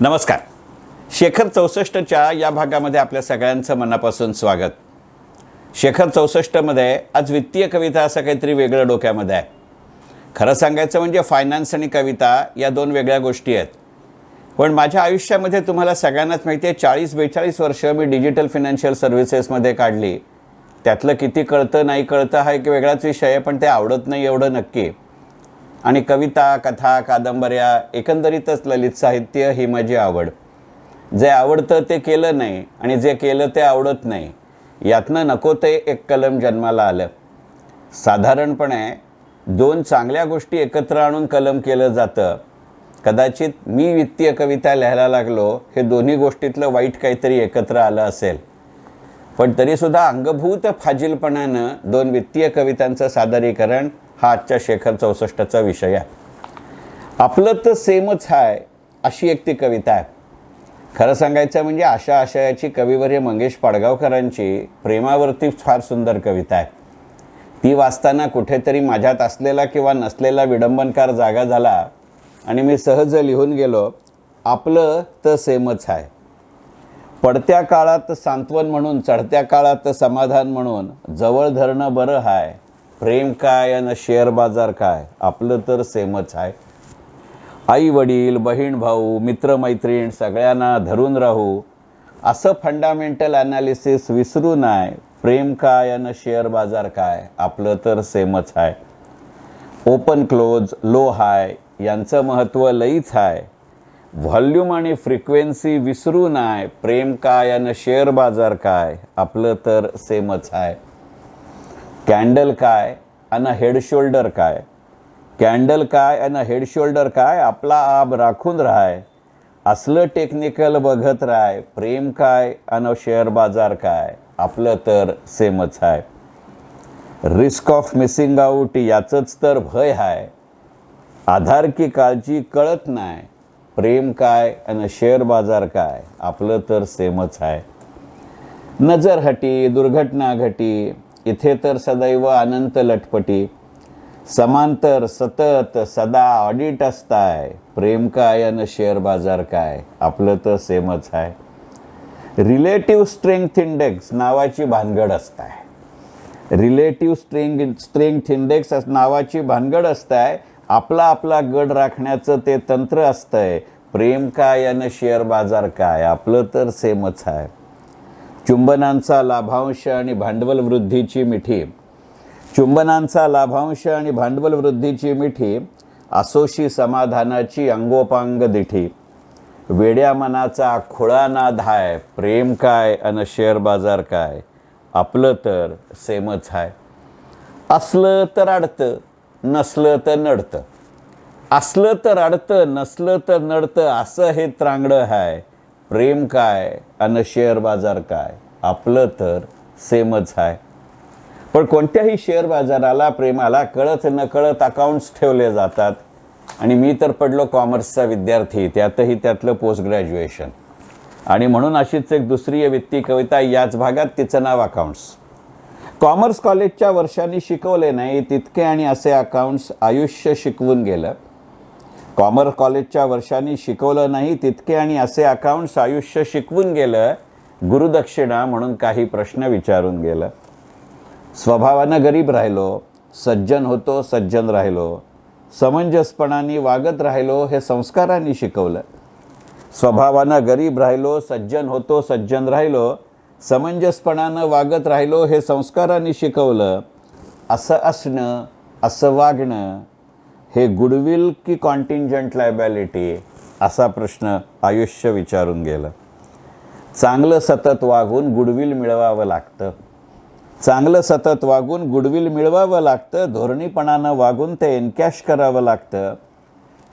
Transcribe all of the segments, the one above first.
नमस्कार. शेखर 64च्या या भागामध्ये आपल्या सगळ्यांचं मनापासून स्वागत. शेखर 64मध्ये आज वित्तीय कविता असं काहीतरी वेगळं डोक्यामध्ये आहे. खरं सांगायचं म्हणजे फायनान्स आणि कविता या दोन वेगळ्या गोष्टी आहेत. पण माझ्या आयुष्यामध्ये तुम्हाला सगळ्यांनाच माहिती आहे 40-42 वर्ष मी डिजिटल फायनान्शियल सर्व्हिसेसमध्ये काढली. त्यातलं किती कळतं नाही कळतं हा एक वेगळाच विषय आहे, पण ते आवडत नाही एवढं नक्की. आणि कविता, कथा, कादंबऱ्या, एकंदरीतच ललित साहित्य ही माझी आवड. जे आवडतं ते केलं नाही आणि जे केलं ते आवडत नाही, यातनं नको ते एक कलम जन्माला आलं. साधारणपणे दोन चांगल्या गोष्टी एकत्र आणून कलम केलं जातं. कदाचित मी वित्तीय कविता लिहायला लागलो हे दोन्ही गोष्टीतलं वाईट काहीतरी एकत्र आलं असेल. पण तरीसुद्धा अंगभूत फाजीलपणानं दोन वित्तीय कवितांचं सादरीकरण हा आजच्या शेखर 64चा विषय आहे. आपलं तर सेमच आहे अशी एक ती कविता आहे. खरं सांगायचं म्हणजे आशा आशयाची कविवर्य मंगेश पाडगावकरांची प्रेमावरती फार सुंदर कविता आहे. ती वाचताना कुठेतरी माझ्यात असलेला किंवा नसलेला विडंबनकार जागा झाला आणि मी सहज लिहून गेलो, आपलं तर सेमच आहे. पडत्या काळात सांत्वन म्हणून, चढत्या काळात समाधान म्हणून, जवळ धरणं बरं हाय. प्रेम काय आणि शेअर बाजार काय, आपलं तर सेमच आहे. आई वडील, बहीण भाऊ, मित्रमैत्रीण सगळ्यांना धरून राहू, असं फंडामेंटल ॲनालिसिस विसरू नाही. प्रेम काय आणि शेअर बाजार काय, आपलं तर सेमच आहे. ओपन क्लोज, लो हाय यांचं महत्त्व लईच आहे. व्हॉल्यूम आणि फ्रिक्वेन्सी विसरू नाही. प्रेम काय आणि शेअर बाजार काय, आपलं तर सेमच आहे. कॅन्डल काय आणि हेड शोल्डर काय, कॅन्डल काय आणि हेड शोल्डर काय, आपला आब राखून राहाय. असलं टेक्निकल बघत राहाय. प्रेम काय आणि शेअर बाजार काय, आपलं तर सेमच आहे. रिस्क ऑफ मिसिंग आऊट याचंच तर भय आहे. आधार की काळजी कळत नाही. प्रेम काय आणि शेअर बाजार काय, आपलं तर सेमच आहे. नजर हटी, दुर्घटना घटी, इथे तर सदैव अनंत लटपटी. समांतर सतत सदा ऑडिट असताय. प्रेम काय आणि शेअर बाजार काय, आपलं तर सेमच आहे. रिलेटिव्ह स्ट्रेंथ इंडेक्स नावाची भानगड असताय. रिलेटिव्ह स्ट्रेंथ इंडेक्स नावाची भानगड असताय. आपला आपला गड राखण्याचं ते तंत्र असतंय. प्रेम काय आणि शेअर बाजार काय, आपलं तर सेमच आहे. चुंबनांचा लाभांश आणि भांडवल वृद्धीची मिठी, चुंबनांचा लाभांश आणि भांडवल वृद्धीची मिठी, असोशी समाधानाची अंगोपांग दिठी. वेड्या मनाचा खुळा नाद हाय. प्रेम काय आणि शेअर बाजार काय, आपलं तर सेमच आहे. असलं तर अडतं, नसलं तर नडतं. असलं तर अडतं, नसलं तर नडतं, असं हे त्रांगडं हाय. प्रेम काय आणि शेअर बाजार काय, आपलं तर सेमच आहे. पण कोणत्याही शेअर बाजाराला, प्रेमाला कळत नकळत अकाउंट्स ठेवले जातात. आणि मी तर पडलो कॉमर्सचा विद्यार्थी, त्यातलं पोस्ट ग्रॅज्युएशन. आणि म्हणून अशीच एक दुसरी वित्तीय कविता याच भागात, तिचं नाव अकाउंट्स. कॉमर्स कॉलेजच्या वर्षांनी शिकवले नाही तितके आणि असे अकाउंट्स आयुष्य शिकवून गेलं. कॉमर्स कॉलेजच्या वर्षांनी शिकवलं नाही तितके आणि असे अकाउंट्स आयुष्य शिकवून गेलं. गुरुदक्षिणा म्हणून काही प्रश्न विचारून गेलं. स्वभावानं गरीब राहिलो, सज्जन होतो सज्जन राहिलो. समंजसपणाने वागत राहिलो हे संस्कारांनी शिकवलं. स्वभावानं गरीब राहिलो, सज्जन होतो सज्जन राहिलो. समंजसपणानं वागत राहिलो हे संस्कारांनी शिकवलं. असं असणं, असं वागणं हे गुडविल की कॉन्टिंजंट लायबिलिटी, असा प्रश्न आयुष्य विचारून गेलं. चांगलं सतत वागून गुडविल मिळवावं लागतं. चांगलं सतत वागून गुडविल मिळवावं लागतं. धोरणीपणानं वागून ते एनकॅश करावं लागतं.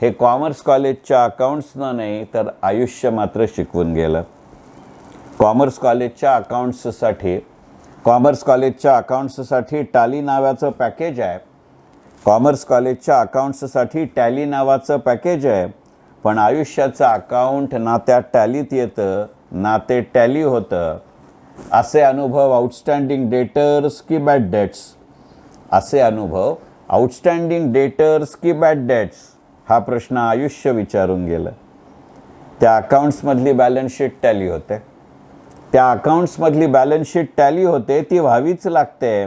हे कॉमर्स कॉलेजच्या अकाउंट्सनं नाही तर आयुष्य मात्र शिकवून गेलं. कॉमर्स कॉलेजच्या अकाउंट्ससाठी टॅली नावाचं पॅकेज आहे. कॉमर्स कॉलेजच्या अकाउंट्ससाठी टॅली नावाचं पॅकेज आहे. पण आयुष्याचं अकाउंट ना त्या टॅलीत येतं ना ते टॅली होतं. असे अनुभव आउटस्टँडिंग डेटर्स की बॅड डेट्स, असे अनुभव आउटस्टँडिंग डेटर्स की बॅड डेट्स, हा प्रश्न आयुष्य विचारून गेलं. त्या अकाउंट्समधली बॅलन्स शीट टॅली होते. त्या अकाउंट्समधली बॅलन्स शीट टॅली होते, ती व्हावीच लागते.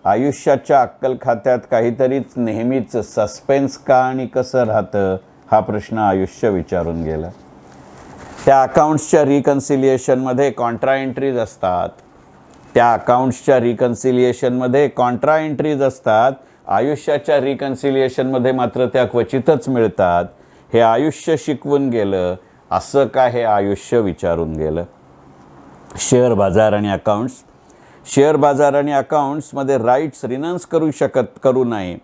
आयुष्याच्या अक्कल खात्यात काहीतरीच नेहमीच सस्पेन्स का आणि कसं राहतं हा प्रश्न आयुष्य विचारून गेलं. त्या अकाउंट्सच्या रिकन्सिलिएशनमध्ये कॉन्ट्रा एंट्रीज असतात. त्या अकाउंट्सच्या रिकन्सिलिएशनमध्ये कॉन्ट्रा एंट्रीज असतात. आयुष्याच्या रिकन्सिलिएशनमध्ये मात्र त्या क्वचितच मिळतात. हे आयुष्य शिकवून गेलं. असं का हे आयुष्य विचारून गेलं. शेअर बाजार आणि अकाउंट्स. शेअर बाजार आणि अकाउंट्समध्ये राईट्स रिनन्स करू नये.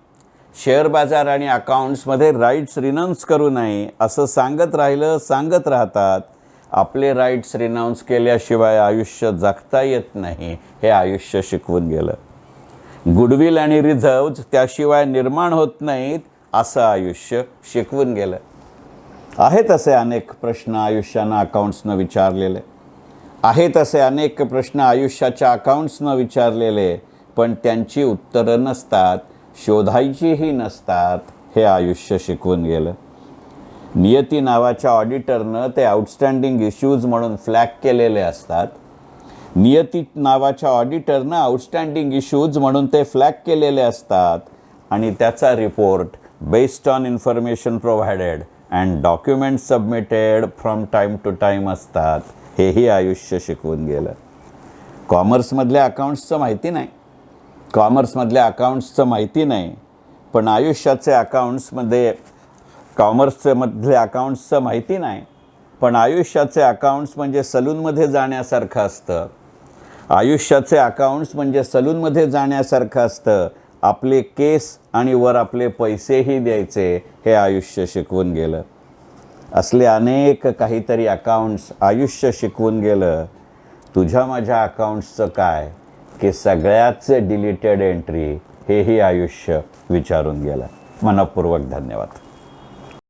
शेअर बाजार आणि अकाउंट्समध्ये राईट्स रिनन्स करू नये असं सांगत सांगत राहतात. आपले राईट्स रिनाऊन्स केल्याशिवाय आयुष्य जगता येत नाही हे आयुष्य शिकवून गेलं. गुडविल आणि रिझर्व्ज त्याशिवाय निर्माण होत नाहीत असं आयुष्य शिकवून गेलं. आहेत असे अनेक प्रश्न आयुष्यानं अकाउंट्सनं विचारलेले. आहेत असे अनेक प्रश्न आयुष्याच्या अकाउंट्सनं विचारलेले, पण त्यांची उत्तरं नसतात, शोधायचीही नसतात हे आयुष्य शिकवून गेलं. नियती नावाच्या ऑडिटरनं ते आउटस्टँडिंग इश्यूज म्हणून फ्लॅग केलेले असतात. नियती नावाच्या ऑडिटरनं आउटस्टँडिंग इश्यूज म्हणून ते फ्लॅग केलेले असतात आणि त्याचा report based on information provided and document submitted from time to time असतात. हेही आयुष्य शिकवून गेलं. कॉमर्समधल्या अकाउंट्सचं माहिती नाही. कॉमर्समधल्या अकाउंट्सचं माहिती नाही, पण आयुष्याचे अकाउंट्समध्ये कॉमर्समधले अकाउंट्सचं माहिती नाही, पण आयुष्याचे अकाउंट्स म्हणजे सलूनमध्ये जाण्यासारखं असतं. आयुष्याचे अकाउंट्स म्हणजे सलूनमध्ये जाण्यासारखं असतं. आपले केस आणि वर आपले पैसेही द्यायचे हे आयुष्य शिकवून गेलं. असले अनेक काहीतरी अकाउंट्स आयुष्य शिकवून गेलं. तुझ्या माझ्या अकाउंट्सचं काय की सगळ्याच डिलीटेड एंट्री हेही आयुष्य विचारून गेलं. मनःपूर्वक धन्यवाद.